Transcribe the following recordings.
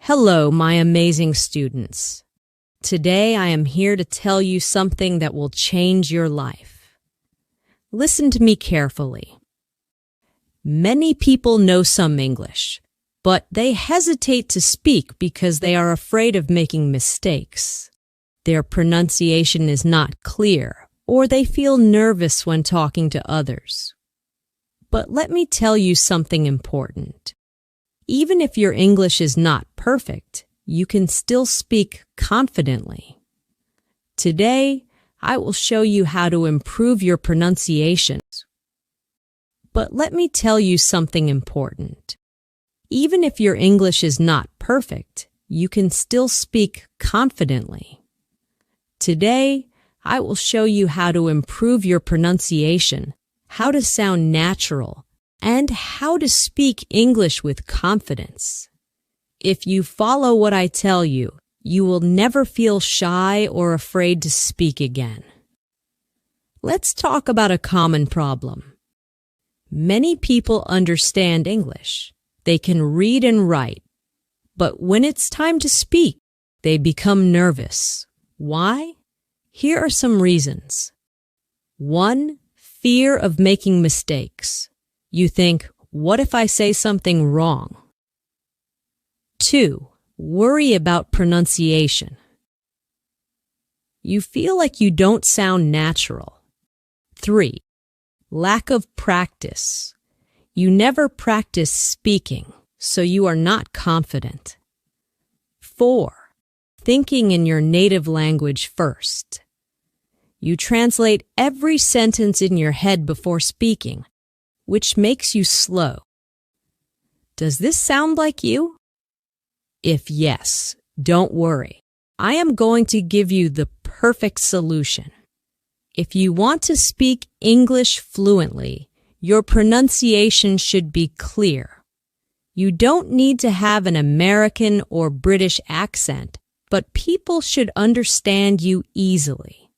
Hello, my amazing students. Today I am here to tell you something that will change your life. Listen to me carefully. Many people know some English, but they hesitate to speak because they are afraid of making mistakes. Their pronunciation is not clear, or they feel nervous when talking to others. But let me tell you something important. Even if your English is not perfect, you can still speak confidently. Today, I will show you how to improve your pronunciations. But let me tell you something important. Even if your English is not perfect, you can still speak confidently. Today, I will show you how to improve your pronunciation, how to sound natural, and how to speak English with confidence. If you follow what I tell you, you will never feel shy or afraid to speak again. Let's talk about a common problem. Many people understand English. They can read and write. But when it's time to speak, they become nervous. Why? Here are some reasons. 1. Fear of making mistakes. You think, what if I say something wrong? 2. Worry about pronunciation. You feel like you don't sound natural. 3. Lack of practice. You never practice speaking, so you are not confident. 4. Thinking in your native language first. You translate every sentence in your head before speaking, which makes you slow. Does this sound like you? If yes, don't worry. I am going to give you the perfect solution. If you want to speak English fluently, your pronunciation should be clear. You don't need to have an American or British accent, but people should understand you easily.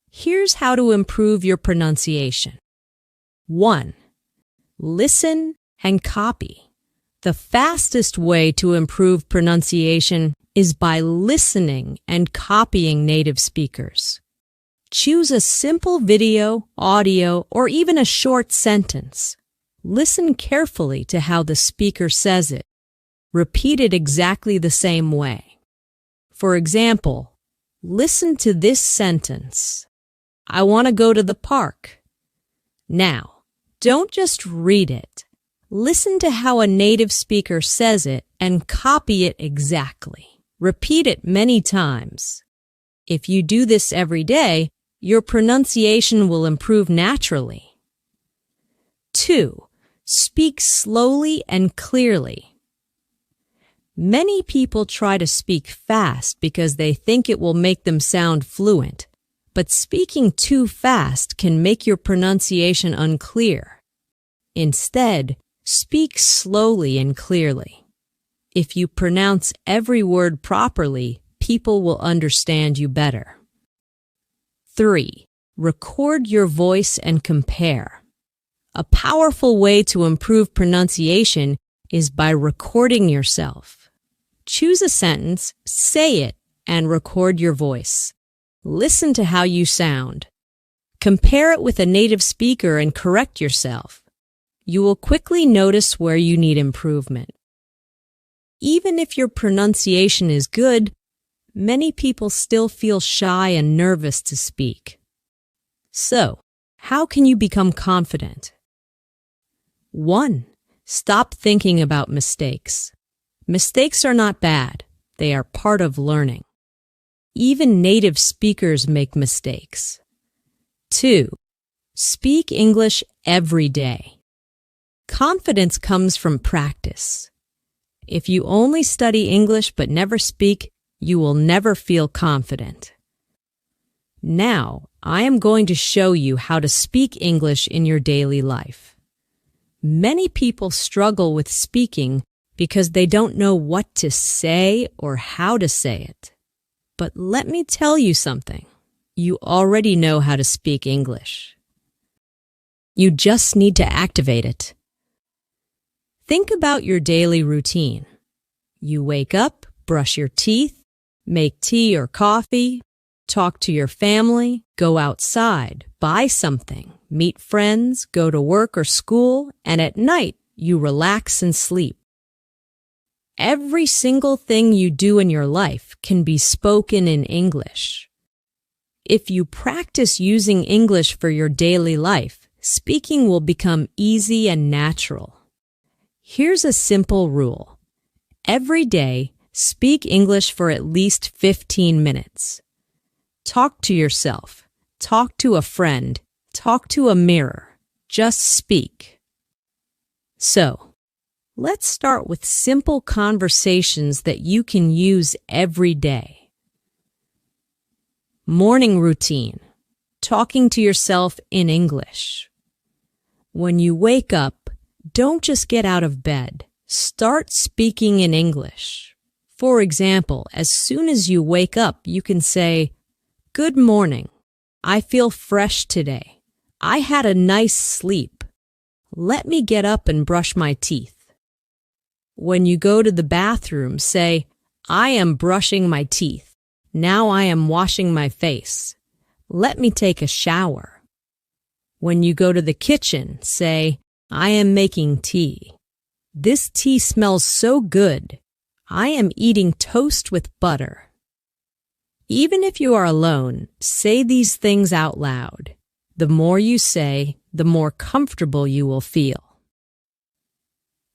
Here's how to improve your pronunciation. 1. Listen and copy. The fastest way to improve pronunciation is by listening and copying native speakers. Choose a simple video, audio, or even a short sentence. Listen carefully to how the speaker says it. Repeat it exactly the same way. For example, listen to this sentence. I want to go to the park. Now, don't just read it. Listen to how a native speaker says it and copy it exactly. Repeat it many times. If you do this every day, your pronunciation will improve naturally. 2. Speak slowly and clearly. Many people try to speak fast because they think it will make them sound fluent. But speaking too fast can make your pronunciation unclear. Instead, speak slowly and clearly. If you pronounce every word properly, people will understand you better. 3. Record your voice and compare. A powerful way to improve pronunciation is by recording yourself. Choose a sentence, say it, and record your voice. Listen to how you sound. Compare it with a native speaker and correct yourself. You will quickly notice where you need improvement. Even if your pronunciation is good, many people still feel shy and nervous to speak. So, how can you become confident? 1. Stop thinking about mistakes. Mistakes are not bad. They are part of learning. Even native speakers make mistakes. 2. Speak English every day. Confidence comes from practice. If you only study English but never speak, you will never feel confident. Now, I am going to show you how to speak English in your daily life. Many people struggle with speaking because they don't know what to say or how to say it. But let me tell you something. You already know how to speak English. You just need to activate it. Think about your daily routine. You wake up, brush your teeth, make tea or coffee, talk to your family, go outside, buy something, meet friends, go to work or school, and at night you relax and sleep. Every single thing you do in your life can be spoken in English. If you practice using English for your daily life, speaking will become easy and natural. Here's a simple rule. Every day, speak English for at least 15 minutes. Talk to yourself. Talk to a friend. Talk to a mirror. Just speak. So, let's start with simple conversations that you can use every day. Morning routine. Talking to yourself in English. When you wake up, don't just get out of bed. Start speaking in English. For example, as soon as you wake up, you can say, "Good morning. I feel fresh today. I had a nice sleep. Let me get up and brush my teeth." When you go to the bathroom, say, "I am brushing my teeth. Now I am washing my face. Let me take a shower." When you go to the kitchen, say, "I am making tea. This tea smells so good. I am eating toast with butter." Even if you are alone, say these things out loud. The more you say, the more comfortable you will feel.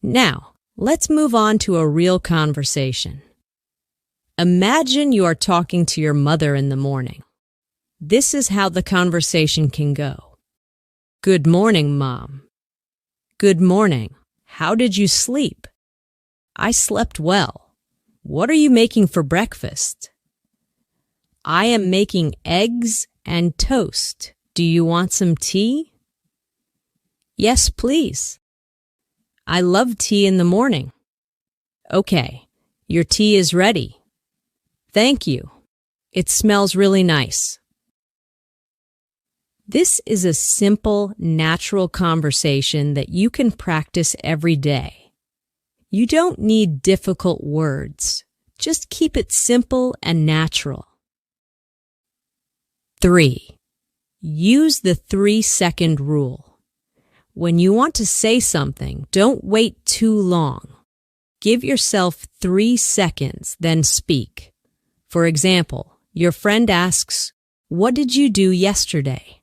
Now, let's move on to a real conversation. Imagine you are talking to your mother in the morning. This is how the conversation can go. "Good morning, Mom." "Good morning. How did you sleep?" "I slept well. What are you making for breakfast?" "I am making eggs and toast. Do you want some tea?" "Yes, please." "I love tea in the morning." "Okay, your tea is ready." "Thank you. It smells really nice." This is a simple, natural conversation that you can practice every day. You don't need difficult words. Just keep it simple and natural. 3. Use the 3-second rule. When you want to say something, don't wait too long. Give yourself 3 seconds, then speak. For example, your friend asks, "What did you do yesterday?"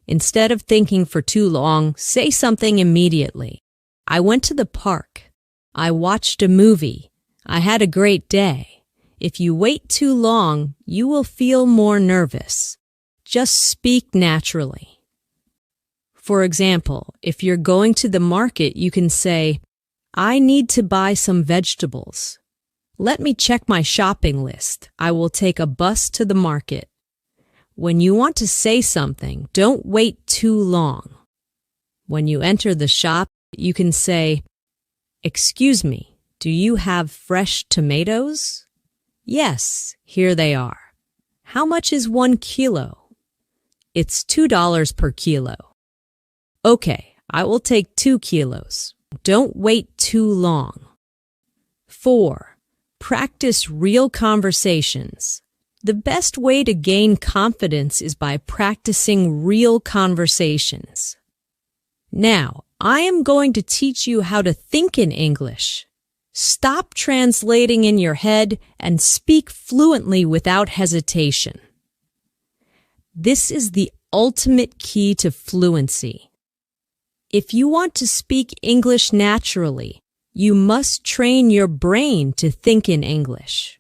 Instead of thinking for too long, say something immediately. "I went to the park." "I watched a movie." "I had a great day." If you wait too long, you will feel more nervous. Just speak naturally. For example, if you're going to the market, you can say, "I need to buy some vegetables. Let me check my shopping list. I will take a bus to the market." When you want to say something, don't wait too long. When you enter the shop, you can say, "Excuse me, do you have fresh tomatoes?" "Yes, here they are." "How much is 1 kilo?" "It's $2 per kilo." "Okay, I will take 2 kilos. Don't wait too long. 4. Practice real conversations. The best way to gain confidence is by practicing real conversations. Now, I am going to teach you how to think in English. Stop translating in your head and speak fluently without hesitation. This is the ultimate key to fluency. If you want to speak English naturally, you must train your brain to think in English.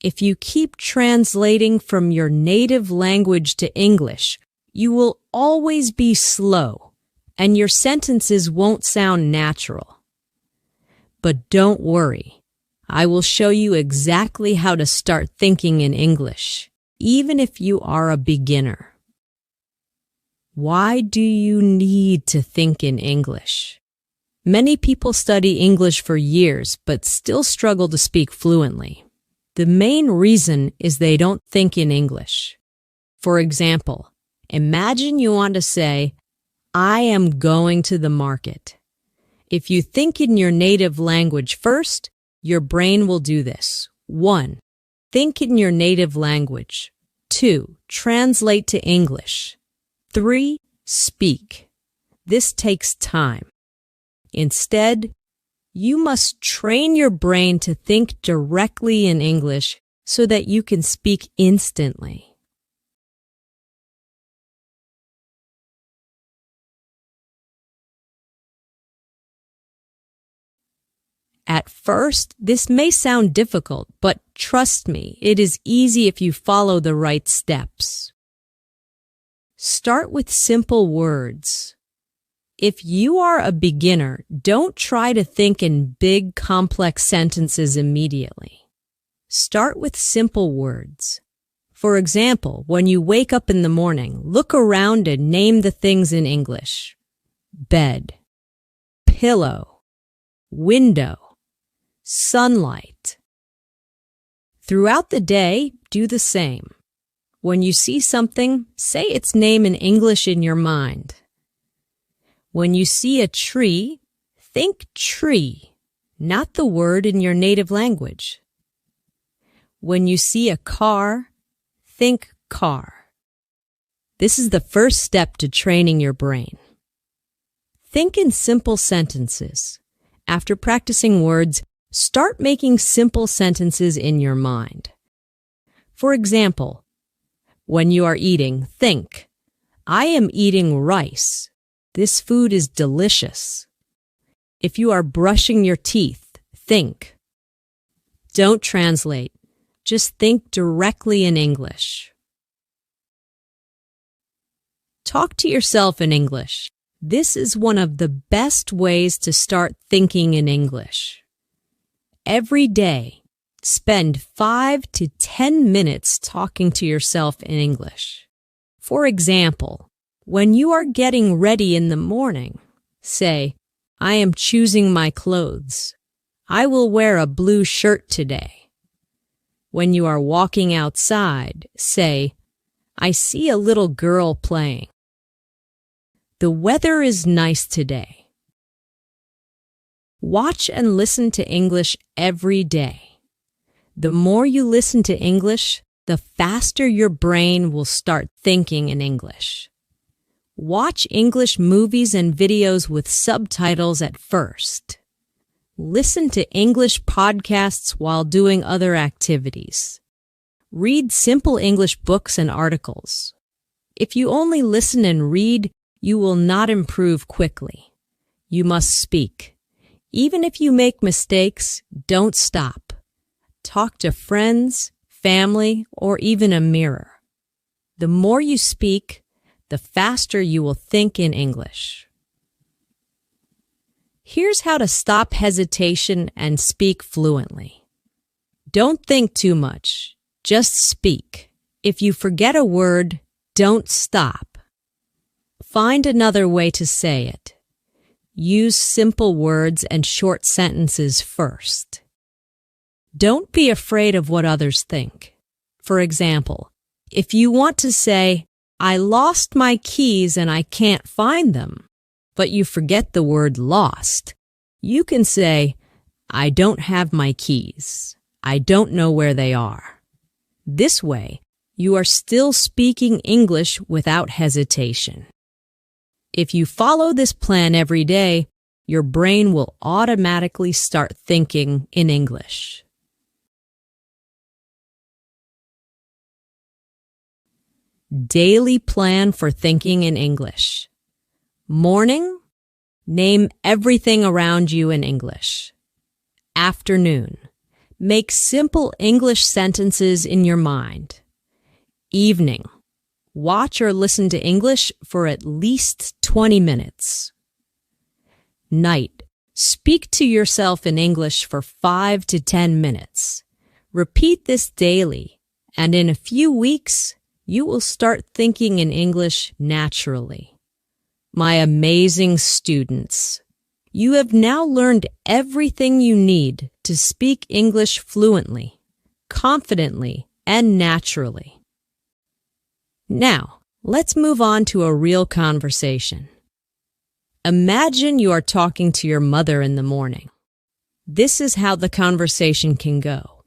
If you keep translating from your native language to English, you will always be slow, and your sentences won't sound natural. But don't worry, I will show you exactly how to start thinking in English, even if you are a beginner. Why do you need to think in English? Many people study English for years but still struggle to speak fluently. The main reason is they don't think in English. For example, imagine you want to say, "I am going to the market." If you think in your native language first, your brain will do this. 1. Think in your native language. 2. Translate to English. 3. Speak. This takes time. Instead, you must train your brain to think directly in English so that you can speak instantly. At first, this may sound difficult, but trust me, it is easy if you follow the right steps. Start with simple words. If you are a beginner, don't try to think in big, complex sentences immediately. Start with simple words. For example, when you wake up in the morning, look around and name the things in English. Bed, pillow, window, sunlight. Throughout the day, do the same. When you see something, say its name in English in your mind. When you see a tree, think tree, not the word in your native language. When you see a car, think car. This is the first step to training your brain. Think in simple sentences. After practicing words, start making simple sentences in your mind. For example, when you are eating, think, I am eating rice. This food is delicious. If you are brushing your teeth, think. Don't translate. Just think directly in English. Talk to yourself in English. This is one of the best ways to start thinking in English. Every day, spend 5 to 10 minutes talking to yourself in English. For example, when you are getting ready in the morning, say, I am choosing my clothes. I will wear a blue shirt today. When you are walking outside, say, I see a little girl playing. The weather is nice today. Watch and listen to English every day. The more you listen to English, the faster your brain will start thinking in English. Watch English movies and videos with subtitles at first. Listen to English podcasts while doing other activities. Read simple English books and articles. If you only listen and read, you will not improve quickly. You must speak. Even if you make mistakes, don't stop. Talk to friends, family, or even a mirror. The more you speak, the faster you will think in English. Here's how to stop hesitation and speak fluently. Don't think too much. Just speak. If you forget a word, don't stop. Find another way to say it. Use simple words and short sentences first. Don't be afraid of what others think. For example, if you want to say, I lost my keys and I can't find them, but you forget the word lost, you can say, I don't have my keys. I don't know where they are. This way, you are still speaking English without hesitation. If you follow this plan every day, your brain will automatically start thinking in English. Daily plan for thinking in English. Morning, name everything around you in English. Afternoon, make simple English sentences in your mind. Evening, watch or listen to English for at least 20 minutes. Night, speak to yourself in English for 5 to 10 minutes. Repeat this daily, and in a few weeks, you will start thinking in English naturally. My amazing students, you have now learned everything you need to speak English fluently, confidently, and naturally. Now, let's move on to a real conversation. Imagine you are talking to your mother in the morning. This is how the conversation can go.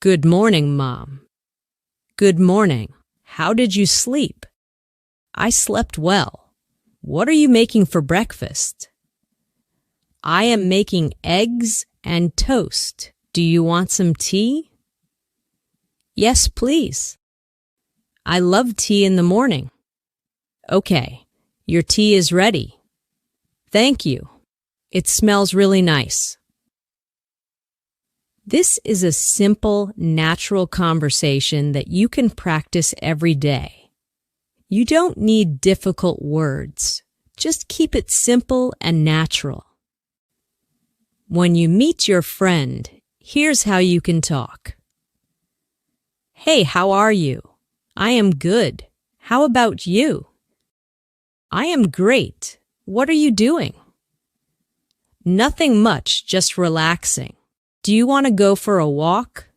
Good morning, Mom. Good morning. How did you sleep? I slept well. What are you making for breakfast? I am making eggs and toast. Do you want some tea? Yes, please. I love tea in the morning. Okay, your tea is ready. Thank you. It smells really nice. This is a simple, natural conversation that you can practice every day. You don't need difficult words. Just keep it simple and natural. When you meet your friend, here's how you can talk. Hey, how are you? I am good. How about you? I am great. What are you doing? Nothing much, just relaxing. Do you want to go for a walk?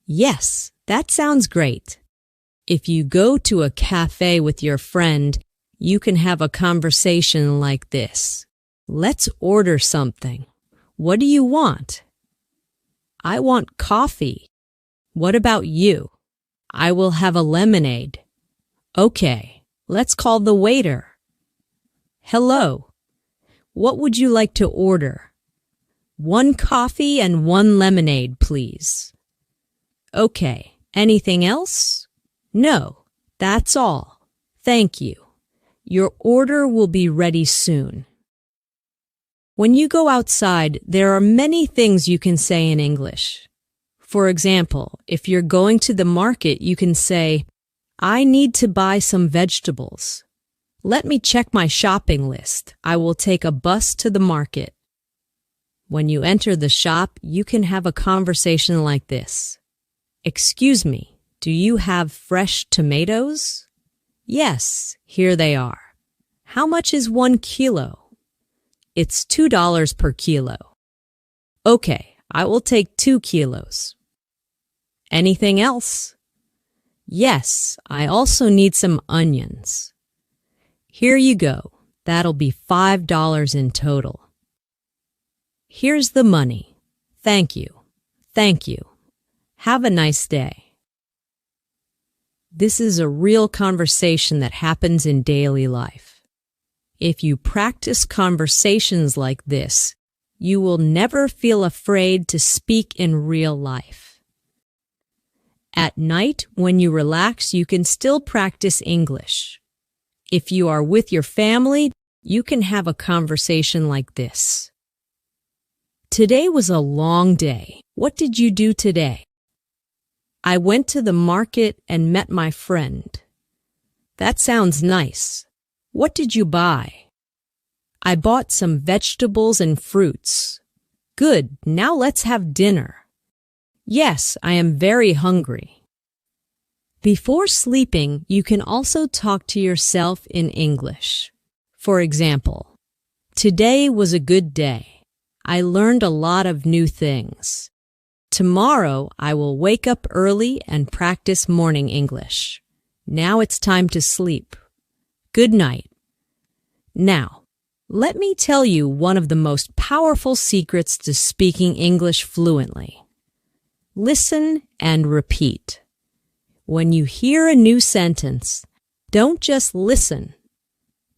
Yes, that sounds great. If you go to a cafe with your friend, you can have a conversation like this. Let's order something. What do you want? I want coffee. What about you? I will have a lemonade. Okay, let's call the waiter. Hello. What would you like to order? 1 coffee and 1 lemonade, please. Okay, anything else? No, that's all. Thank you. Your order will be ready soon. When you go outside, there are many things you can say in English. For example, if you're going to the market, you can say, I need to buy some vegetables. Let me check my shopping list. I will take a bus to the market. When you enter the shop, you can have a conversation like this. Excuse me, do you have fresh tomatoes? Yes, here they are. How much is 1 kilo? It's $2 per kilo. Okay, I will take 2 kilos. Anything else? Yes, I also need some onions. Here you go. That'll be $5 in total. Here's the money. Thank you. Thank you. Have a nice day. This is a real conversation that happens in daily life. If you practice conversations like this, you will never feel afraid to speak in real life. At night, when you relax, you can still practice English. If you are with your family, you can have a conversation like this. Today was a long day. What did you do today? I went to the market and met my friend. That sounds nice. What did you buy? I bought some vegetables and fruits. Good, now let's have dinner. Yes, I am very hungry. Before sleeping, you can also talk to yourself in English. For example, today was a good day. I learned a lot of new things. Tomorrow, I will wake up early and practice morning English. Now it's time to sleep. Good night. Now, let me tell you one of the most powerful secrets to speaking English fluently. Listen and repeat. When you hear a new sentence, don't just listen.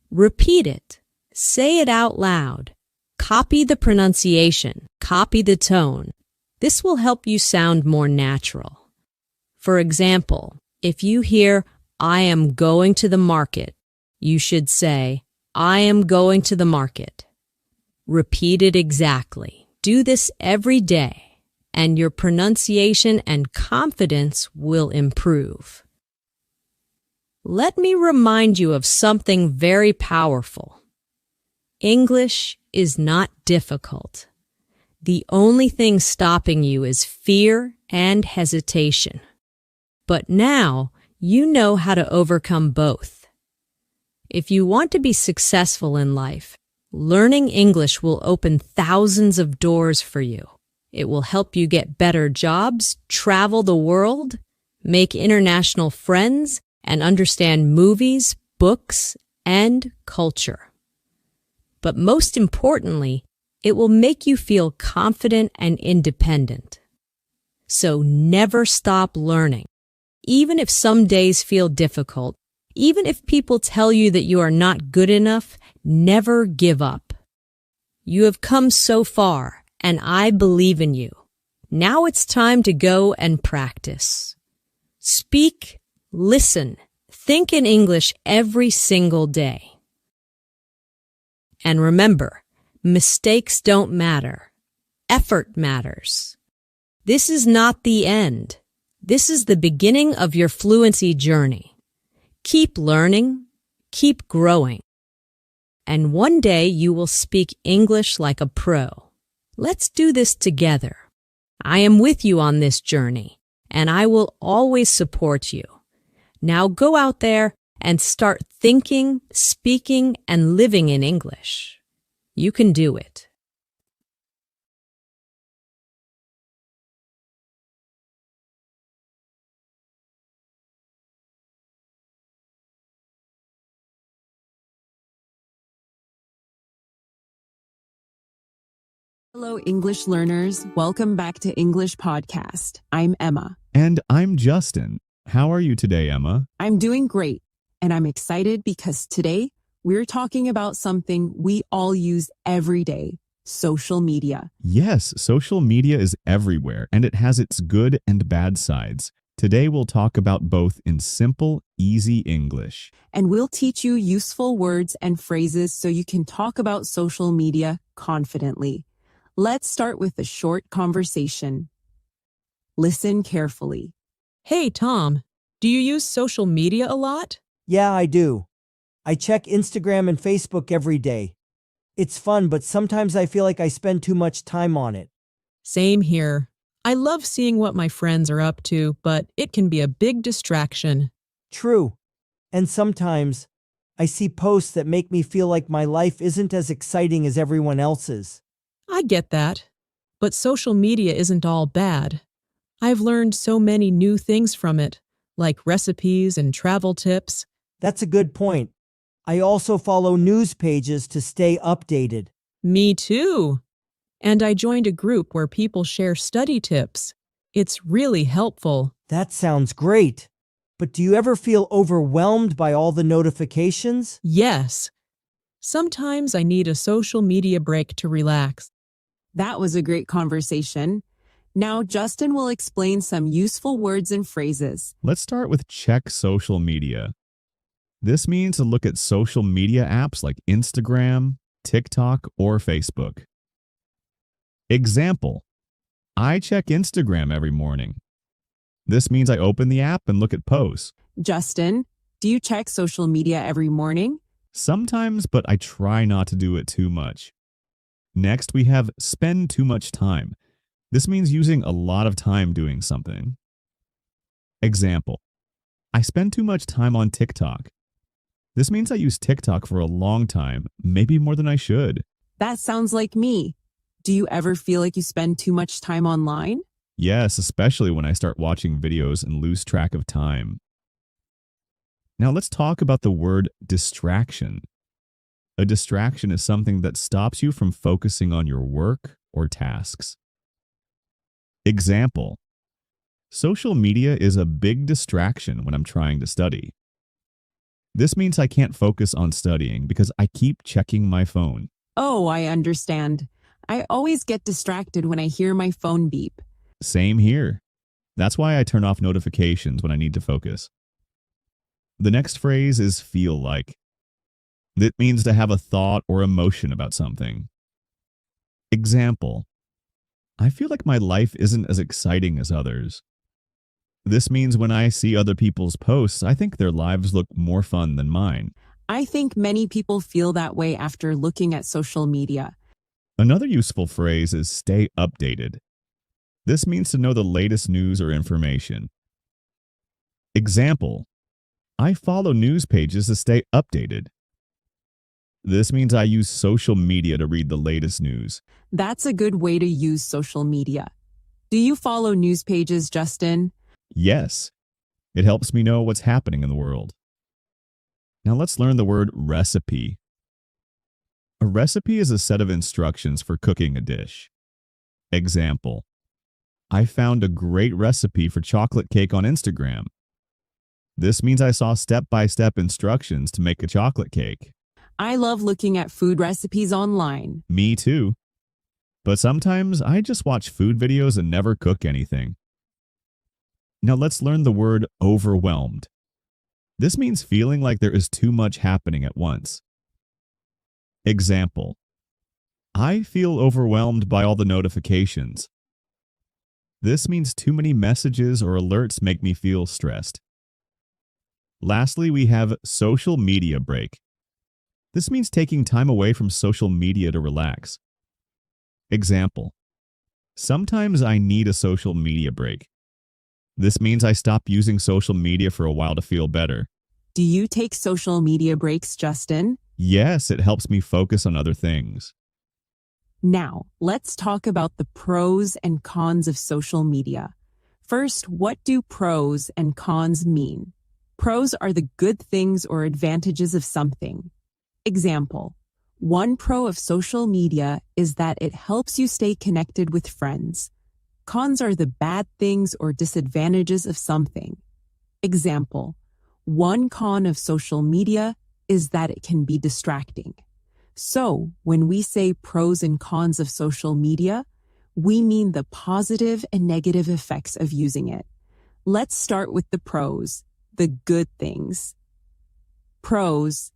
Repeat it. Say it out loud. Copy the pronunciation. Copy the tone. This will help you sound more natural. For example, if you hear, I am going to the market, you should say, I am going to the market. Repeat it exactly. Do this every day, and your pronunciation and confidence will improve. Let me remind you of something very powerful. English is not difficult. The only thing stopping you is fear and hesitation. But now you know how to overcome both. If you want to be successful in life, learning English will open thousands of doors for you. It will help you get better jobs, travel the world, make international friends, and understand movies, books, and culture. But most importantly, It will make you feel confident and independent. So never stop learning. Even if some days feel difficult, even if people tell you that you are not good enough, never give up. You have come so far, and I believe in you. Now it's time to go and practice. Speak, listen, think in English every single day. And remember, mistakes don't matter. Effort matters. This is not the end. This is the beginning of your fluency journey. Keep learning, keep growing. And one day you will speak English like a pro. Let's do this together. I am with you on this journey, and I will always support you. Now go out there and start thinking, speaking, and living in English. You can do it. Hello, English learners. Welcome back to English Podcast. I'm Emma. And I'm Justin. How are you today, Emma? I'm doing great, and I'm excited because today we're talking about something we all use every day, social media. Yes, social media is everywhere, and it has its good and bad sides. Today we'll talk about both in simple, easy English. And we'll teach you useful words and phrases so you can talk about social media confidently. Let's start with a short conversation. Listen carefully. Hey, Tom, do you use social media a lot? Yeah, I do. I check Instagram and Facebook every day. It's fun, but sometimes I feel like I spend too much time on it. Same here. I love seeing what my friends are up to, but it can be a big distraction. True. And sometimes I see posts that make me feel like my life isn't as exciting as everyone else's. I get that. But social media isn't all bad. I've learned so many new things from it, like recipes and travel tips. That's a good point. I also follow news pages to stay updated. Me too. And I joined a group where people share study tips. It's really helpful. That sounds great. But do you ever feel overwhelmed by all the notifications? Yes. Sometimes I need a social media break to relax. That was a great conversation. Now Justin will explain some useful words and phrases. Let's start with check social media. This means to look at social media apps like Instagram, TikTok, or Facebook. Example: I check Instagram every morning. This means I open the app and look at posts. Justin, do you check social media every morning? Sometimes, but I try not to do it too much. Next, we have spend too much time. This means using a lot of time doing something. Example: I spend too much time on TikTok. This means I use TikTok for a long time, maybe more than I should. That sounds like me. Do you ever feel like you spend too much time online? Yes, especially when I start watching videos and lose track of time. Now let's talk about the word distraction. A distraction is something that stops you from focusing on your work or tasks. Example: social media is a big distraction when I'm trying to study. This means I can't focus on studying because I keep checking my phone. Oh, I understand. I always get distracted when I hear my phone beep. Same here. That's why I turn off notifications when I need to focus. The next phrase is feel like. That means to have a thought or emotion about something. Example: I feel like my life isn't as exciting as others. This means when I see other people's posts, I think their lives look more fun than mine. I think many people feel that way after looking at social media. Another useful phrase is stay updated. This means to know the latest news or information. Example: I follow news pages to stay updated. This means I use social media to read the latest news. That's a good way to use social media. Do you follow news pages, Justin? Yes, it helps me know what's happening in the world. Now let's learn the word recipe. A recipe is a set of instructions for cooking a dish. Example: I found a great recipe for chocolate cake on Instagram. This means I saw step-by-step instructions to make a chocolate cake. I love looking at food recipes online. Me too. But sometimes I just watch food videos and never cook anything. Now let's learn the word overwhelmed. This means feeling like there is too much happening at once. Example: I feel overwhelmed by all the notifications. This means too many messages or alerts make me feel stressed. Lastly, we have social media break. This means taking time away from social media to relax. Example: sometimes I need a social media break. This means I stop using social media for a while to feel better. Do you take social media breaks, Justin? Yes, it helps me focus on other things. Now, let's talk about the pros and cons of social media. First, what do pros and cons mean? Pros are the good things or advantages of something. Example: one pro of social media is that it helps you stay connected with friends. Cons are the bad things or disadvantages of something. Example: one con of social media is that it can be distracting. So, when we say pros and cons of social media, we mean the positive and negative effects of using it. Let's start with the pros, the good things. Pros,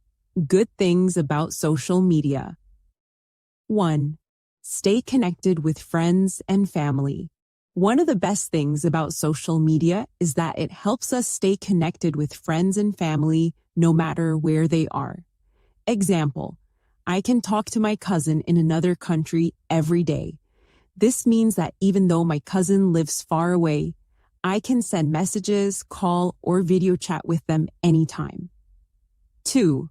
good things about social media. 1. Stay connected with friends and family. One of the best things about social media is that it helps us stay connected with friends and family no matter where they are. Example: I can talk to my cousin in another country every day. This means that even though my cousin lives far away, I can send messages, call, or video chat with them anytime. 2.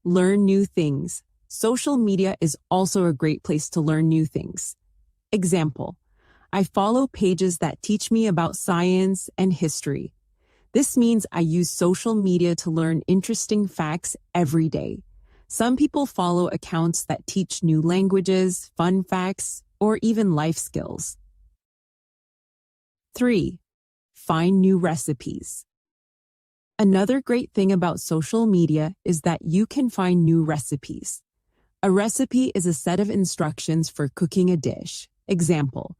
Learn new things. Social media is also a great place to learn new things. Example: I follow pages that teach me about science and history. This means I use social media to learn interesting facts every day. Some people follow accounts that teach new languages, fun facts, or even life skills. 3. Find new recipes. Another great thing about social media is that you can find new recipes. A recipe is a set of instructions for cooking a dish. Example: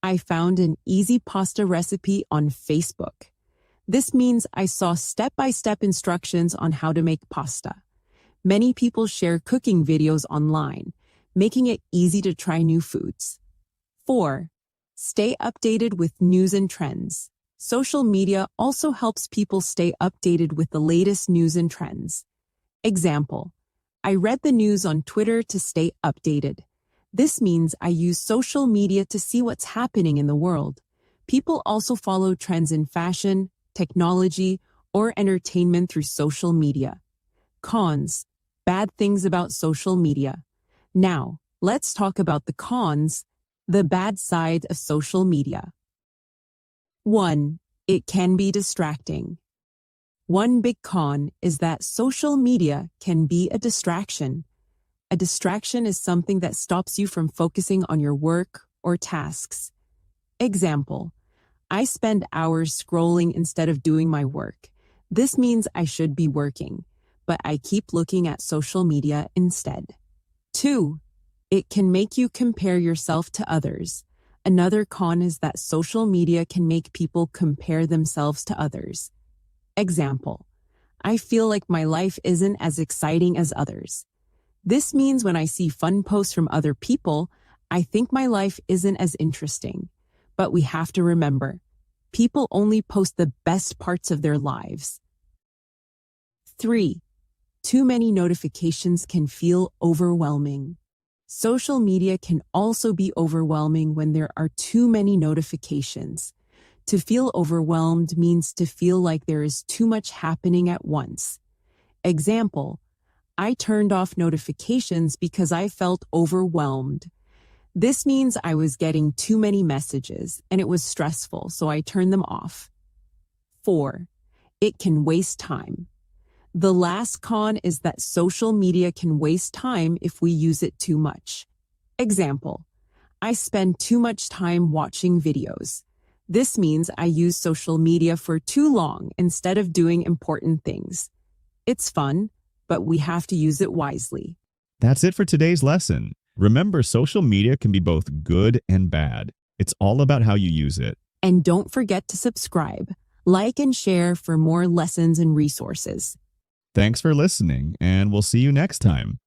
I found an easy pasta recipe on Facebook. This means I saw step-by-step instructions on how to make pasta. Many people share cooking videos online, making it easy to try new foods. 4. Stay updated with news and trends. Social media also helps people stay updated with the latest news and trends. Example: I read the news on Twitter to stay updated. This means I use social media to see what's happening in the world. People also follow trends in fashion, technology, or entertainment through social media. Cons, bad things about social media. Now, let's talk about the cons, the bad side of social media. 1. It can be distracting. One big con is that social media can be a distraction. A distraction is something that stops you from focusing on your work or tasks. Example: I spend hours scrolling instead of doing my work. This means I should be working, but I keep looking at social media instead. 2. It can make you compare yourself to others. Another con is that social media can make people compare themselves to others. Example: I feel like my life isn't as exciting as others. This means when I see fun posts from other people, I think my life isn't as interesting. But we have to remember, people only post the best parts of their lives. 3. Too many notifications can feel overwhelming. Social media can also be overwhelming when there are too many notifications. To feel overwhelmed means to feel like there is too much happening at once. Example: I turned off notifications because I felt overwhelmed. This means I was getting too many messages and it was stressful, so I turned them off. 4. It can waste time. The last con is that social media can waste time if we use it too much. Example, I spend too much time watching videos. This means I use social media for too long instead of doing important things. It's fun, but we have to use it wisely. That's it for today's lesson. Remember, social media can be both good and bad. It's all about how you use it. And don't forget to subscribe, like, and share for more lessons and resources. Thanks for listening, and we'll see you next time.